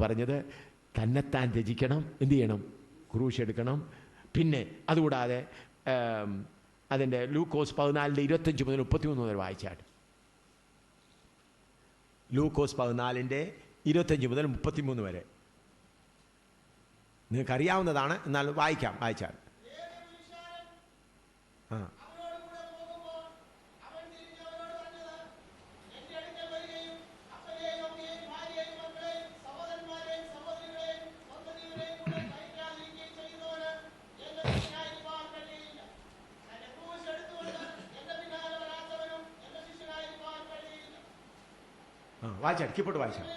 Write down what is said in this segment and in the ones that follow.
പറഞ്ഞത് തന്നെത്താൻ രചിക്കണം, എന്ത് ചെയ്യണം, ക്രൂശ് എടുക്കണം. പിന്നെ അതുകൂടാതെ അതിൻ്റെ ലൂക്കോസ് 14:25 മുതൽ 33 മുതൽ വായിച്ചാണ്. ലൂക്കോസ് 14:25 മുതൽ 33 വരെ നിങ്ങൾക്കറിയാവുന്നതാണ്, എന്നാൽ വായിച്ചാൽ വായിച്ചാൽ കീപ്പോട്ട് വായിച്ചാൽ.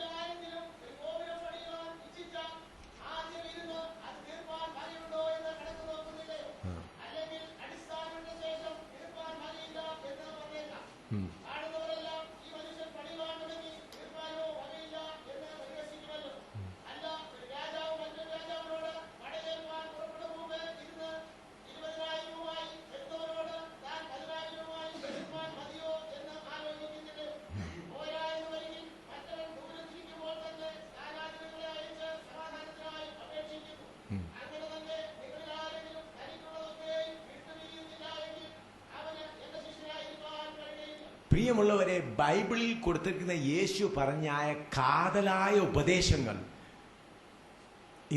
പ്രിയമുള്ളവരെ, ബൈബിളിൽ കൊടുത്തിരിക്കുന്ന യേശു പറഞ്ഞായ കാതലായ ഉപദേശങ്ങൾ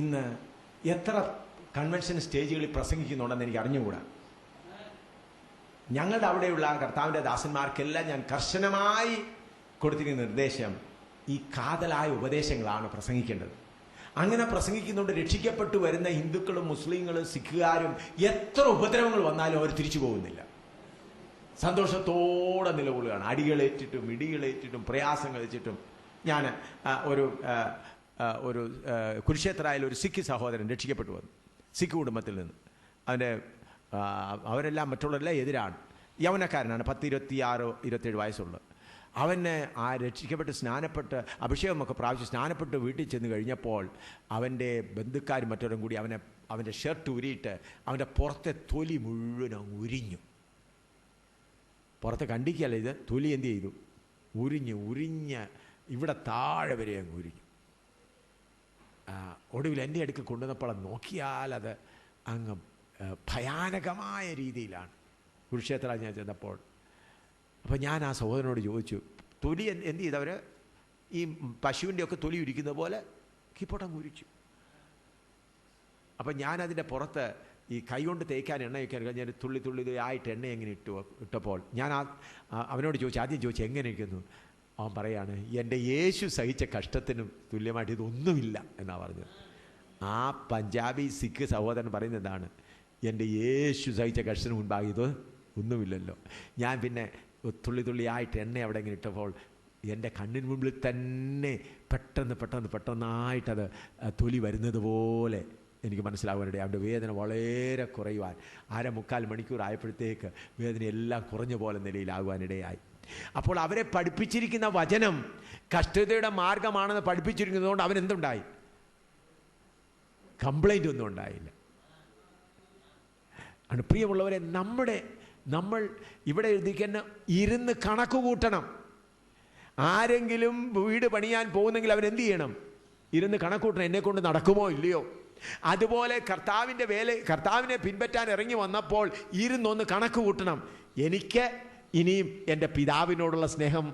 ഇന്ന് എത്ര കൺവെൻഷൻ സ്റ്റേജുകളിൽ പ്രസംഗിക്കുന്നുണ്ടെന്ന് എനിക്ക് അറിഞ്ഞുകൂടാ. ഞങ്ങളുടെ അവിടെയുള്ള കർത്താവിൻ്റെ ദാസന്മാർക്കെല്ലാം ഞാൻ കർശനമായി കൊടുത്തിരിക്കുന്ന നിർദ്ദേശം ഈ കാതലായ ഉപദേശങ്ങളാണ് പ്രസംഗിക്കേണ്ടത്. അങ്ങനെ പ്രസംഗിക്കുന്നുണ്ട് രക്ഷിക്കപ്പെട്ടു വരുന്ന ഹിന്ദുക്കളും മുസ്ലിങ്ങളും സിഖുകാരും എത്ര ഉപദ്രവങ്ങൾ വന്നാലും അവർ തിരിച്ചു പോകുന്നില്ല. സന്തോഷത്തോടെ നിലകൊള്ളുകയാണ്. അടികളേറ്റിട്ടും ഇടികളേറ്റിട്ടും പ്രയാസങ്ങൾ വെച്ചിട്ടും. ഞാൻ ഒരു കുരുക്ഷേത്രയിൽ ഒരു സിഖ് സഹോദരൻ രക്ഷിക്കപ്പെട്ടു വന്നു, സിഖ് കുടുംബത്തിൽ നിന്ന്. അവരെല്ലാം മറ്റുള്ളവരെല്ലാം എതിരാണ്. യൗവനക്കാരനാണ്, 26-27 വയസ്സുള്ളത്. അവന് ആ രക്ഷിക്കപ്പെട്ട് സ്നാനപ്പെട്ട് അഭിഷേകമൊക്കെ പ്രാവശ്യം സ്നാനപ്പെട്ട് വീട്ടിൽ ചെന്ന് കഴിഞ്ഞപ്പോൾ അവൻ്റെ ബന്ധുക്കാരും മറ്റവരും കൂടി അവൻ്റെ ഷർട്ട് ഉരിയിട്ട് അവൻ്റെ പുറത്തെ തൊലി മുഴുവൻ ഉരിഞ്ഞു. പുറത്ത് കണ്ടിക്കല്ല, ഇത് തൊലി എന്ത് ചെയ്തു, ഉരിഞ്ഞ് ഇവിടെ താഴെ വരെ അങ്ങ് ഉരിഞ്ഞു. ഒടുവിൽ എൻ്റെ അടുക്കൽ കൊണ്ടുവന്നപ്പോൾ നോക്കിയാൽ അത് അങ്ങ് ഭയാനകമായ രീതിയിലാണ്. കുരുക്ഷേത്ര ഞാൻ ചെന്നപ്പോൾ അപ്പോൾ ഞാൻ ആ സഹോദരനോട് ചോദിച്ചു, തൊലി എന്ത് ചെയ്തവർ ഈ പശുവിൻ്റെയൊക്കെ തൊലി ഉരിക്കുന്ന പോലെ കീപ്പോട്ടം ഉരിച്ചു. അപ്പം ഞാനതിൻ്റെ പുറത്ത് ഈ കൈ കൊണ്ട് തേക്കാൻ എണ്ണ വയ്ക്കാൻ കഴിഞ്ഞാൽ തുള്ളി ആയിട്ട് എണ്ണ എങ്ങനെ ഇട്ടപ്പോൾ ഞാൻ അവനോട് ആദ്യം ചോദിച്ചു എങ്ങനെ ഇരിക്കുന്നു. അവൻ പറയാണ്, എൻ്റെ യേശു സഹിച്ച കഷ്ടത്തിനും തുല്യമായിട്ട് ഇതൊന്നുമില്ല എന്നാണ് പറഞ്ഞത്. ആ പഞ്ചാബി സിഖ് സഹോദരൻ പറയുന്നത് എന്താണ്, എൻ്റെ യേശു സഹിച്ച കഷ്ടത്തിന് മുൻപാകെ ഇത് ഒന്നുമില്ലല്ലോ. ഞാൻ പിന്നെ തുള്ളിയായിട്ട് എണ്ണ അവിടെ ഇങ്ങനെ ഇട്ടപ്പോൾ എൻ്റെ കണ്ണിന് മുമ്പിൽ തന്നെ പെട്ടെന്നായിട്ടത് തൊലി വരുന്നത് പോലെ എനിക്ക് മനസ്സിലാവാനിടയായി. അവൻ്റെ വേദന വളരെ കുറയുവാൻ 3/4 മണിക്കൂർ ആയപ്പോഴത്തേക്ക് വേദനയെല്ലാം കുറഞ്ഞ പോലെ നിലയിലാകുവാനിടയായി. അപ്പോൾ അവരെ പഠിപ്പിച്ചിരിക്കുന്ന വചനം കഷ്ടതയുടെ മാർഗമാണെന്ന് പഠിപ്പിച്ചിരിക്കുന്നതുകൊണ്ട് അവനെന്തുണ്ടായി, കംപ്ലൈൻ്റ് ഒന്നും ഉണ്ടായില്ല. ആണ് പ്രിയമുള്ളവരെ, നമ്മൾ ഇവിടെ എഴുതിക്കുന്ന ഇരുന്ന് കണക്ക് കൂട്ടണം. ആരെങ്കിലും വീട് പണിയാൻ പോകുന്നെങ്കിൽ അവരെന്ത് ചെയ്യണം, ഇരുന്ന് കണക്കൂട്ടണം, എന്നെക്കൊണ്ട് നടക്കുമോ ഇല്ലയോ. അതുപോലെ കർത്താവിനെ പിൻപറ്റാൻ ഇറങ്ങി വന്നപ്പോൾ ഇരുന്നൊന്ന് കണക്ക് കൂട്ടണം. എനിക്ക് ഇനിയും എൻ്റെ പിതാവിനോടുള്ള സ്നേഹം,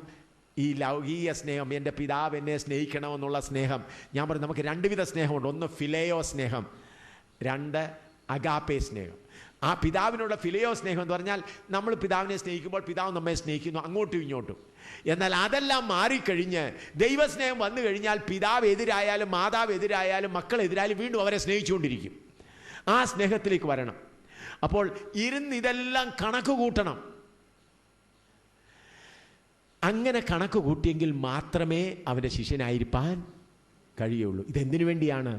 ഈ ലൗകിക സ്നേഹം, എൻ്റെ പിതാവ് എന്നെ സ്നേഹിക്കണമെന്നുള്ള സ്നേഹം. ഞാൻ പറഞ്ഞു നമുക്ക് 2 വിധ സ്നേഹമുണ്ട്. ഒന്ന് ഫിലേയോ സ്നേഹം, 2 അഗാപ്പേ സ്നേഹം. ആ പിതാവിനുള്ള ഫിലേയോ സ്നേഹം എന്ന് പറഞ്ഞാൽ നമ്മൾ പിതാവിനെ സ്നേഹിക്കുമ്പോൾ പിതാവ് നമ്മെ സ്നേഹിക്കുന്നു അങ്ങോട്ടും ഇങ്ങോട്ടും. എന്നാൽ അതെല്ലാം മാറിക്കഴിഞ്ഞ് ദൈവസ്നേഹം വന്നു കഴിഞ്ഞാൽ പിതാവ് എതിരായാലും മാതാവ് എതിരായാലും മക്കളെതിരായാലും വീണ്ടും അവരെ സ്നേഹിച്ചുകൊണ്ടിരിക്കും. ആ സ്നേഹത്തിലേക്ക് വരണം. അപ്പോൾ ഇരുന്ന് ഇതെല്ലാം കണക്ക് കൂട്ടണം. അങ്ങനെ കണക്ക് കൂട്ടിയെങ്കിൽ മാത്രമേ അവൻ്റെ ശിഷ്യനായിരിക്കാൻ കഴിയുള്ളൂ. ഇതെന്തിനു വേണ്ടിയാണ്?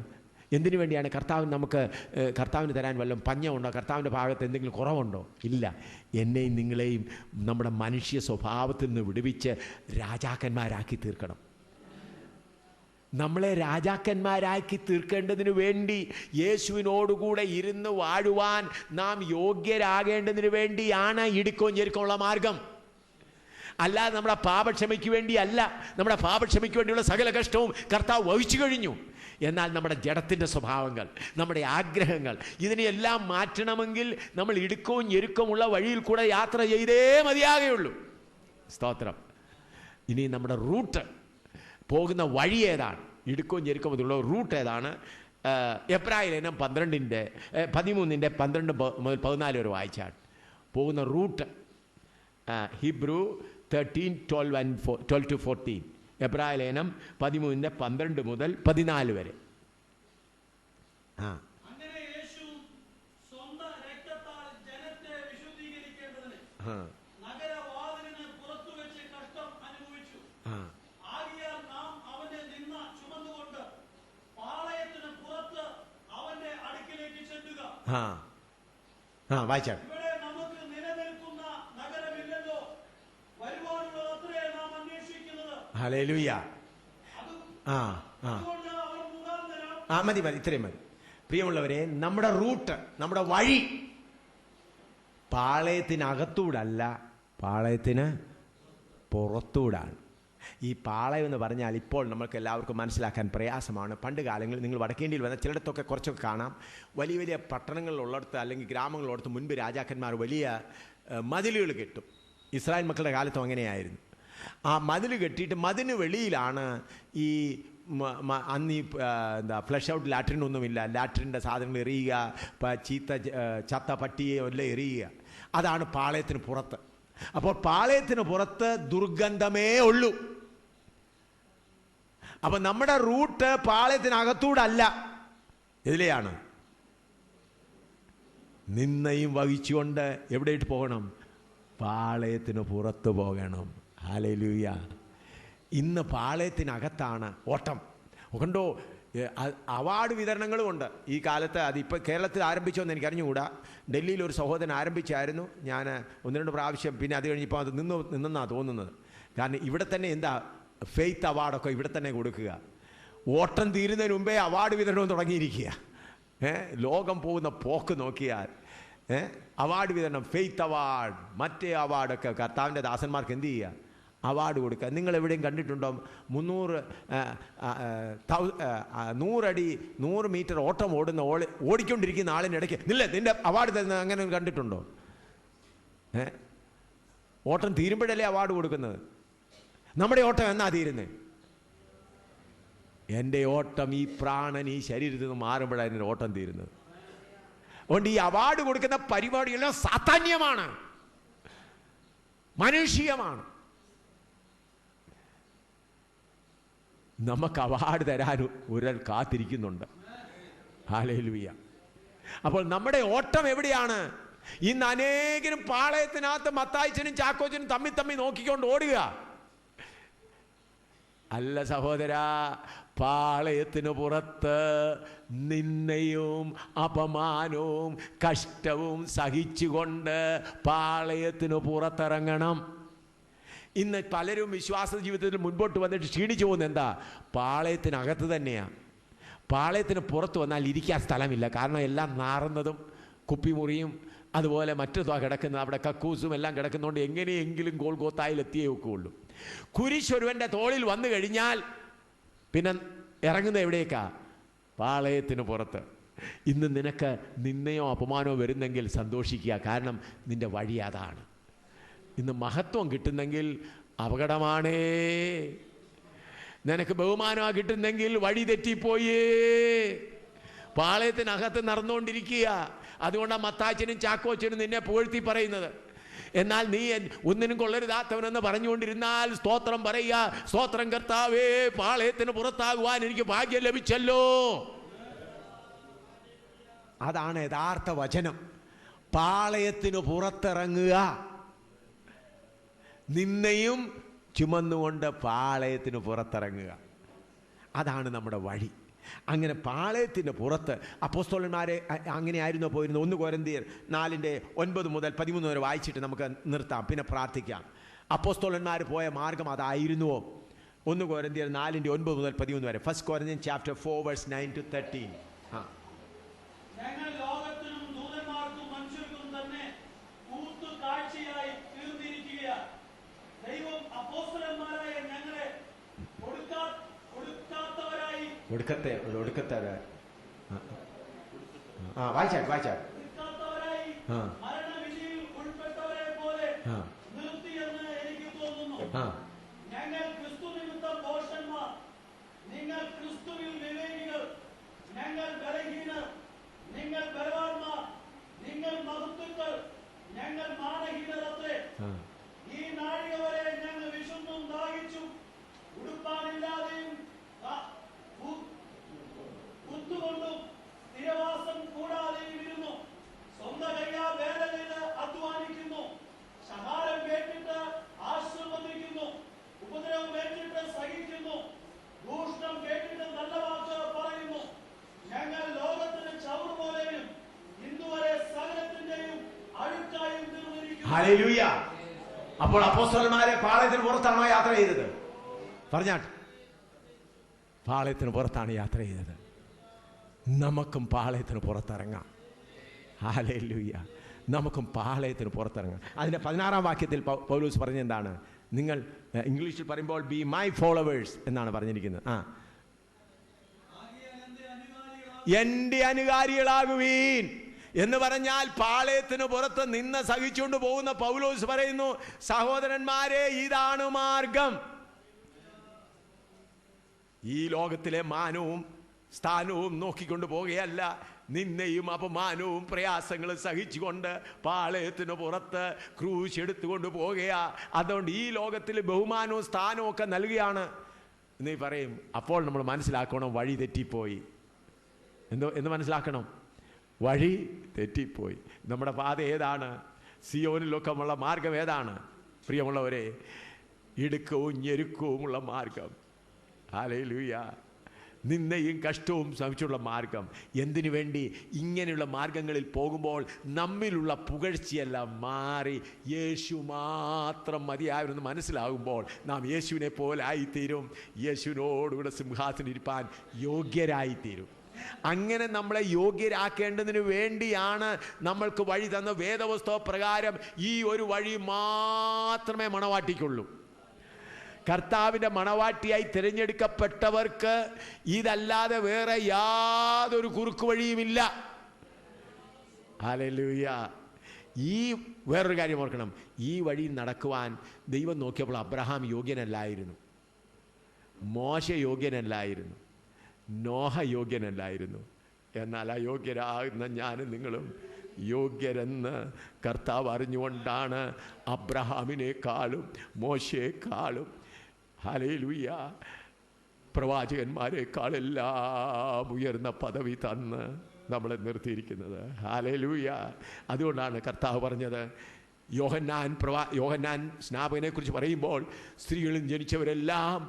കർത്താവിന് തരാൻ വല്ലതും പഞ്ഞമുണ്ടോ? കർത്താവിൻ്റെ ഭാഗത്ത് എന്തെങ്കിലും കുറവുണ്ടോ? ഇല്ല. എന്നെയും നിങ്ങളെയും നമ്മുടെ മനുഷ്യ സ്വഭാവത്തിൽ നിന്ന് വിടുവിച്ച് രാജാക്കന്മാരാക്കി തീർക്കണം. നമ്മളെ രാജാക്കന്മാരാക്കി തീർക്കേണ്ടതിന് വേണ്ടി യേശുവിനോടുകൂടെ ഇരുന്ന് വാഴുവാൻ നാം യോഗ്യരാകേണ്ടതിന് വേണ്ടിയാണ് ഇടുക്കവും ഞെരുക്കമുള്ള മാർഗം. അല്ലാതെ നമ്മുടെ പാപക്ഷമയ്ക്ക് വേണ്ടിയല്ല. നമ്മുടെ പാപക്ഷമയ്ക്ക് വേണ്ടിയുള്ള സകല കഷ്ടവും കർത്താവ് വഹിച്ചു കഴിഞ്ഞു. എന്നാൽ നമ്മുടെ ജഡത്തിൻ്റെ സ്വഭാവങ്ങൾ, നമ്മുടെ ആഗ്രഹങ്ങൾ, ഇതിനെയെല്ലാം മാറ്റണമെങ്കിൽ നമ്മൾ ഇടുക്കവും ഞെരുക്കമുള്ള വഴിയിൽ കൂടെ യാത്ര ചെയ്തേ മതിയാകുകയുള്ളൂ. സ്തോത്രം. ഇനി നമ്മുടെ റൂട്ട്, പോകുന്ന വഴി ഏതാണ്? ഇടുക്കവും ഞെരുക്കവും ഉള്ള റൂട്ട് ഏതാണ്? എബ്രായ ലേഖനം 13:12 മുതൽ 14 വരെ വായിച്ചാൽ പോകുന്ന റൂട്ട്. ഹീബ്രു 13:12-14. എബ്രായ ലേഖനം 13:12 മുതൽ 14 വരെ. വായിച്ചാൽ ഹല്ലേലൂയ. മതി ഇത്രയും മതി. പ്രിയമുള്ളവരെ, നമ്മുടെ റൂട്ട്, നമ്മുടെ വഴി പാളയത്തിനകത്തൂടല്ല, പാളയത്തിന് പുറത്തൂടാണ്. ഈ പാളയം എന്ന് പറഞ്ഞാൽ ഇപ്പോൾ നമുക്ക് എല്ലാവർക്കും മനസ്സിലാക്കാൻ പ്രയാസമാണ്. പണ്ട് കാലങ്ങളിൽ നിങ്ങൾ വടക്കേന്ത്യയിൽ വന്ന ചിലയിടത്തൊക്കെ കുറച്ചൊക്കെ കാണാം. വലിയ വലിയ പട്ടണങ്ങളിലുള്ളിടത്ത് അല്ലെങ്കിൽ ഗ്രാമങ്ങളിലുള്ളടത്ത് മുൻപ് രാജാക്കന്മാർ വലിയ മതിലുകൾ കെട്ടും. ഇസ്രായേൽ മക്കളുടെ കാലത്തും അങ്ങനെയായിരുന്നു. ആ മതിൽ കെട്ടിയിട്ട് മതിന് വെളിയിലാണ് ഈ അന്ന് ഈ ഫ്ലഷ് ഔട്ട് ലാട്രിൻ ഒന്നുമില്ല. ലാട്രിൻ്റെ സാധനങ്ങൾ എറിയുക, ചത്ത പട്ടിയെ എല്ലാം എറിയുക. അതാണ് പാളയത്തിന് പുറത്ത്. അപ്പോൾ പാളയത്തിന് പുറത്ത് ദുർഗന്ധമേ ഉള്ളൂ. അപ്പം നമ്മുടെ റൂട്ട് പാളയത്തിനകത്തൂടല്ല, ഇതിലെയാണ്. നിന്നയും വഹിച്ചുകൊണ്ട് എവിടെയിട്ട് പോകണം? പാളയത്തിന് പുറത്ത് പോകണം. ഹല്ലേലൂയ. ഇന്ന് പാളയത്തിനകത്താണ് ഓട്ടം. കണ്ടോ, അവാർഡ് വിതരണങ്ങളും ഉണ്ട് ഈ കാലത്ത്. അതിപ്പോൾ കേരളത്തിൽ ആരംഭിച്ചോന്ന് എനിക്ക് അറിഞ്ഞുകൂടാ. ഡൽഹിയിൽ ഒരു സഹോദരൻ ആരംഭിച്ചായിരുന്നു. ഞാൻ 1-2 പ്രാവശ്യം, പിന്നെ അത് കഴിഞ്ഞപ്പോൾ അത് നിന്നെന്നാണ് തോന്നുന്നത്. കാരണം ഇവിടെ തന്നെ എന്താ ഫെയ്ത്ത് അവാർഡൊക്കെ ഇവിടെ തന്നെ കൊടുക്കുക. ഓട്ടം തീരുന്നതിന് മുമ്പേ അവാർഡ് വിതരണവും തുടങ്ങിയിരിക്കുക. ലോകം പോകുന്ന പോക്ക് നോക്കിയാൽ അവാർഡ് വിതരണം, ഫെയ്ത്ത് അവാർഡ്, മറ്റേ അവാർഡൊക്കെ കർത്താവിൻ്റെ ദാസന്മാർക്ക് എന്ത് ചെയ്യുക? അവാർഡ് കൊടുക്കുക. നിങ്ങൾ എവിടെയും കണ്ടിട്ടുണ്ടോ 100 അടി 100 മീറ്റർ ഓട്ടം ഓടിക്കൊണ്ടിരിക്കുന്ന ആളിൻ്റെ ഇടയ്ക്ക് നിന്റെ അവാർഡ് തരുന്നത് അങ്ങനെ കണ്ടിട്ടുണ്ടോ? ഓട്ടം തീരുമ്പോഴല്ലേ അവാർഡ് കൊടുക്കുന്നത്. നമ്മുടെ ഓട്ടം എന്നാ തീരുന്നത്? എൻ്റെ ഓട്ടം ഈ പ്രാണൻ ഈ ശരീരത്തിൽ നിന്ന് മാറുമ്പോഴാണ് എൻ്റെ ഓട്ടം തീരുന്നത്. അതുകൊണ്ട് ഈ അവാർഡ് കൊടുക്കുന്ന പരിപാടിയെല്ലാം സാധാന്യമാണ്, മനുഷ്യമാണ്. നമുക്ക് അവാർഡ് തരാൻ ഒരാൾ കാത്തിരിക്കുന്നുണ്ട്. ഹല്ലേലൂയ. അപ്പോൾ നമ്മുടെ ഓട്ടം എവിടെയാണ്? ഇന്ന് അനേകരും പാളയത്തിനകത്ത് മത്തായിച്ചനും ചാക്കോച്ചനും തമ്മി നോക്കിക്കൊണ്ട് ഓടുക. അല്ല സഹോദരാ, പാളയത്തിന് പുറത്ത് നിന്നയും അപമാനവും കഷ്ടവും സഹിച്ചുകൊണ്ട് പാളയത്തിന് പുറത്തിറങ്ങണം. ഇന്ന് പലരും വിശ്വാസ ജീവിതത്തിൽ മുൻപോട്ട് വന്നിട്ട് ക്ഷീണിച്ചു പോകുന്നത് എന്താ? പാളയത്തിനകത്ത് തന്നെയാണ്. പാളയത്തിന് പുറത്ത് വന്നാൽ ഇരിക്കാൻ സ്ഥലമില്ല. കാരണം എല്ലാം നാറുന്നതും കുപ്പിമുറിയും അതുപോലെ മറ്റു കിടക്കുന്നത്, അവിടെ കക്കൂസും എല്ലാം കിടക്കുന്നതുകൊണ്ട് എങ്ങനെയെങ്കിലും ഗോൽഗോത്തായിൽ എത്തിയേ ഒക്കെയുള്ളൂ. കുരിശൊരുവൻ്റെ തോളിൽ വന്നു കഴിഞ്ഞാൽ പിന്നെ ഇറങ്ങുന്നത് എവിടേക്കാ? പാളയത്തിന് പുറത്ത്. ഇന്ന് നിനക്ക് നിന്നയോ അപമാനമോ വരുന്നെങ്കിൽ സന്തോഷിക്കുക. കാരണം നിന്റെ വഴി അതാണ്. ഇന്ന് മഹത്വം കിട്ടുന്നെങ്കിൽ അപകടമാണേ. നിനക്ക് ബഹുമാനമാണ് കിട്ടുന്നെങ്കിൽ വഴി തെറ്റിപ്പോയേ. പാളയത്തിനകത്ത് നടന്നുകൊണ്ടിരിക്കുക. അതുകൊണ്ടാണ് മത്താച്ചനും ചാക്കോച്ചനും നിന്നെ പുകഴ്ത്തി പറയുന്നത്. എന്നാൽ നീ ഒന്നിനും കൊള്ളരുതാത്തവനെന്ന് പറഞ്ഞുകൊണ്ടിരുന്നാൽ സ്തോത്രം പറയുക, സ്തോത്രം കർത്താവേ, പാളയത്തിന് പുറത്താകുവാൻ എനിക്ക് ഭാഗ്യം ലഭിച്ചല്ലോ. അതാണ് യഥാർത്ഥ വചനം. പാളയത്തിന് പുറത്തിറങ്ങുക, നിന്നെയും ചുമന്നുകൊണ്ട് പാളയത്തിന് പുറത്തിറങ്ങുക. അതാണ് നമ്മുടെ വഴി. അങ്ങനെ പാളയത്തിൻ്റെ പുറത്ത് അപ്പോസ്തലന്മാരെ അങ്ങനെ ആയിരുന്നു പോയിരുന്നത്. 1 കൊരിന്ത്യർ 4:9 മുതൽ 13 വരെ വായിച്ചിട്ട് നമുക്ക് നിർത്താം, പിന്നെ പ്രാർത്ഥിക്കാം. അപ്പോസ്തലന്മാർ പോയ മാർഗം അതായിരുന്നുവോ? 1 കൊരിന്ത്യർ 4:9 മുതൽ 13 വരെ. 1 Corinthians chapter 4 verse 9 to 13. ദൈവം ഒടുക്കത്തെ വായിച്ചാൽ ഞങ്ങൾ ക്രിസ്തു നിമിത്തം ഭോഷന്മാർ, നിങ്ങൾ ക്രിസ്തുവിൽ വിവേകികൾ. ഞങ്ങൾ ബലഹീനർ, നിങ്ങൾ ബലവാന്മാർ. നിങ്ങൾ മഹത്തുക്കൾ, ഞങ്ങൾ മാനഹീനർ അത്രേ. ഈ നാഴിക വരെ ഞങ്ങൾ വിശന്നും ദാഹിച്ചും ഉടുപ്പാനില്ലാതെയും കുത്തുകൊണ്ടും സ്ഥിരവാസം കൂടാതെയും ഇരുന്നു. സ്വന്തം കയ്യാൽ വേല ചെയ്ത് അധ്വാനിക്കുന്നു. ശകാരം കേട്ടിട്ട് ആശ്രമത്തിരിക്കുന്നു. ഉപദ്രവം കേട്ടിട്ട് സഹിക്കുന്നു. ദൂഷണം കേട്ടിട്ട് നല്ല വാക്ക് പറയുന്നു. ഞങ്ങൾ ലോകത്തിന് ചവറ് പോലെയും ഇന്നുവരെ സകലത്തിന്റെയും അഴുക്കായും തീർന്നിരിക്കുന്നു. ഹല്ലേലൂയ. അപ്പോൾ അപ്പോസ്തലന്മാരെ പാളയത്തിന് പുറത്താണോ യാത്ര ചെയ്തത്? പറഞ്ഞാട്ട്, പാളയത്തിന് പുറത്താണ് യാത്ര ചെയ്തത്. നമുക്കും പാളയത്തിന് പുറത്തിറങ്ങാം. ഹല്ലേലൂയ. നമുക്കും പാളയത്തിന് പുറത്തിറങ്ങാം. അതിന്റെ 16-ാം വാക്യത്തിൽ പൗലോസ് പറഞ്ഞെന്താണ്? നിങ്ങൾ ഇംഗ്ലീഷിൽ പറയുമ്പോൾ ബി മൈ ഫോളോവേഴ്സ് എന്നാണ് പറഞ്ഞിരിക്കുന്നത്. എന്റെ അനുകാരികളാകുവീൻ എന്ന് പറഞ്ഞാൽ പാളയത്തിന് പുറത്ത് നിന്ന് സഹിച്ചുകൊണ്ട് പോകുന്ന പൗലോസ് പറയുന്നു, സഹോദരന്മാരെ, ഇതാണ് മാർഗം. ഈ ലോകത്തിലെ മാനവും സ്ഥാനവും നോക്കിക്കൊണ്ട് പോകുകയല്ല, നിന്നെയും അപമാനവും പ്രയാസങ്ങളും സഹിച്ചുകൊണ്ട് പാളയത്തിന് പുറത്ത് ക്രൂശ് എടുത്തുകൊണ്ട് പോകുകയാ. അതുകൊണ്ട് ഈ ലോകത്തിൽ ബഹുമാനവും സ്ഥാനവും ഒക്കെ നൽകുകയാണ് നീ പറയും. അപ്പോൾ നമ്മൾ മനസ്സിലാക്കണം, വഴി തെറ്റിപ്പോയി. എന്ന് മനസ്സിലാക്കണം, വഴി തെറ്റിപ്പോയി. നമ്മുടെ പാത ഏതാണ്? സിയോനിലൊക്കെ ഉള്ള മാർഗം ഏതാണ്? പ്രിയമുള്ളവരെ, ഇടുക്കവും ഞെരുക്കവുമുള്ള മാർഗം. ഹല്ലേലൂയ. നിന്നയും കഷ്ടവും സഹിച്ചുള്ള മാർഗം. എന്തിനു വേണ്ടി? ഇങ്ങനെയുള്ള മാർഗങ്ങളിൽ പോകുമ്പോൾ നമ്മിലുള്ള പുകഴ്ചയെല്ലാം മാറി യേശു മാത്രം മതിയായെന്ന് മനസ്സിലാകുമ്പോൾ നാം യേശുവിനെ പോലെ ആയിത്തീരും. യേശുവിനോടുകൂടെ സിംഹാസനം ഇരിപ്പാൻ യോഗ്യരായിത്തീരും. അങ്ങനെ നമ്മളെ യോഗ്യരാക്കേണ്ടതിന് വേണ്ടിയാണ് നമ്മൾക്ക് വഴി തന്ന വേദപുസ്തക പ്രകാരം ഈ ഒരു വഴി മാത്രമേ മണവാട്ടിക്കുള്ളൂ. കർത്താവിൻ്റെ മണവാട്ടിയായി തിരഞ്ഞെടുക്കപ്പെട്ടവർക്ക് ഇതല്ലാതെ വേറെ യാതൊരു കുറുക്കു വഴിയുമില്ല. ഹല്ലേലൂയ. ഈ വേറൊരു കാര്യം ഓർക്കണം, ഈ വഴി നടക്കുവാൻ ദൈവം നോക്കിയപ്പോൾ അബ്രഹാം യോഗ്യനല്ലായിരുന്നു, മോശ യോഗ്യനല്ലായിരുന്നു, നോഹ യോഗ്യനല്ലായിരുന്നു. എന്നാൽ അയോഗ്യരാകുന്ന ഞാനും നിങ്ങളും യോഗ്യരെന്ന് കർത്താവ് അറിഞ്ഞുകൊണ്ടാണ് അബ്രഹാമിനേക്കാളും മോശയെക്കാളും, ഹല്ലേലൂയ, പ്രവാചകന്മാരെക്കാളെല്ലാം ഉയർന്ന പദവി തന്ന് നമ്മളെ നിർത്തിയിരിക്കുന്നത്. ഹല്ലേലൂയ. അതുകൊണ്ടാണ് കർത്താവ് പറഞ്ഞത്, യോഹന്നാൻ സ്നാപകനെ കുറിച്ച് പറയുമ്പോൾ സ്ത്രീകളിൽ ജനിച്ചവരെല്ലാം,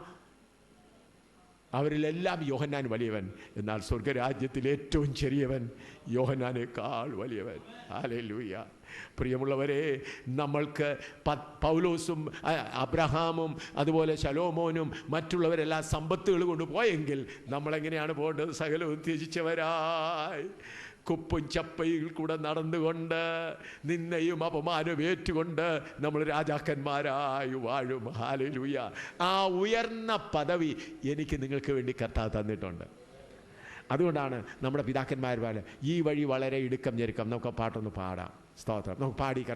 അവരിലെല്ലാം യോഹന്നാൻ വലിയവൻ, എന്നാൽ സ്വർഗരാജ്യത്തിൽ ഏറ്റവും ചെറിയവൻ യോഹന്നാനേക്കാൾ വലിയവൻ. ഹല്ലേലൂയ. പ്രിയമുള്ളവരെ, നമ്മൾക്ക് പൗലോസും അബ്രഹാമും അതുപോലെ ശലോമോനും മറ്റുള്ളവരെല്ലാം സമ്പത്തുകൾ കൊണ്ടുപോയെങ്കിൽ നമ്മളെങ്ങനെയാണ് പോകേണ്ടത്? സകലവും ത്യജിച്ചവരായി കുപ്പും ചപ്പയിൽ കൂടെ നടന്നുകൊണ്ട് നിന്നെയും അപമാനവും ഏറ്റുകൊണ്ട് നമ്മൾ രാജാക്കന്മാരായി വാഴും. ഹല്ലേലൂയ. ആ ഉയർന്ന പദവി എനിക്ക് നിങ്ങൾക്ക് വേണ്ടി കർത്താവ് തന്നിട്ടുണ്ട്. അതുകൊണ്ടാണ് നമ്മുടെ പിതാക്കന്മാർ പോലെ ഈ വഴി വളരെ ഇടുക്കം ഞെരുക്കം. നമുക്ക് പാട്ടൊന്ന് പാടാം. സ്തോത്രം. നമുക്ക് പാടി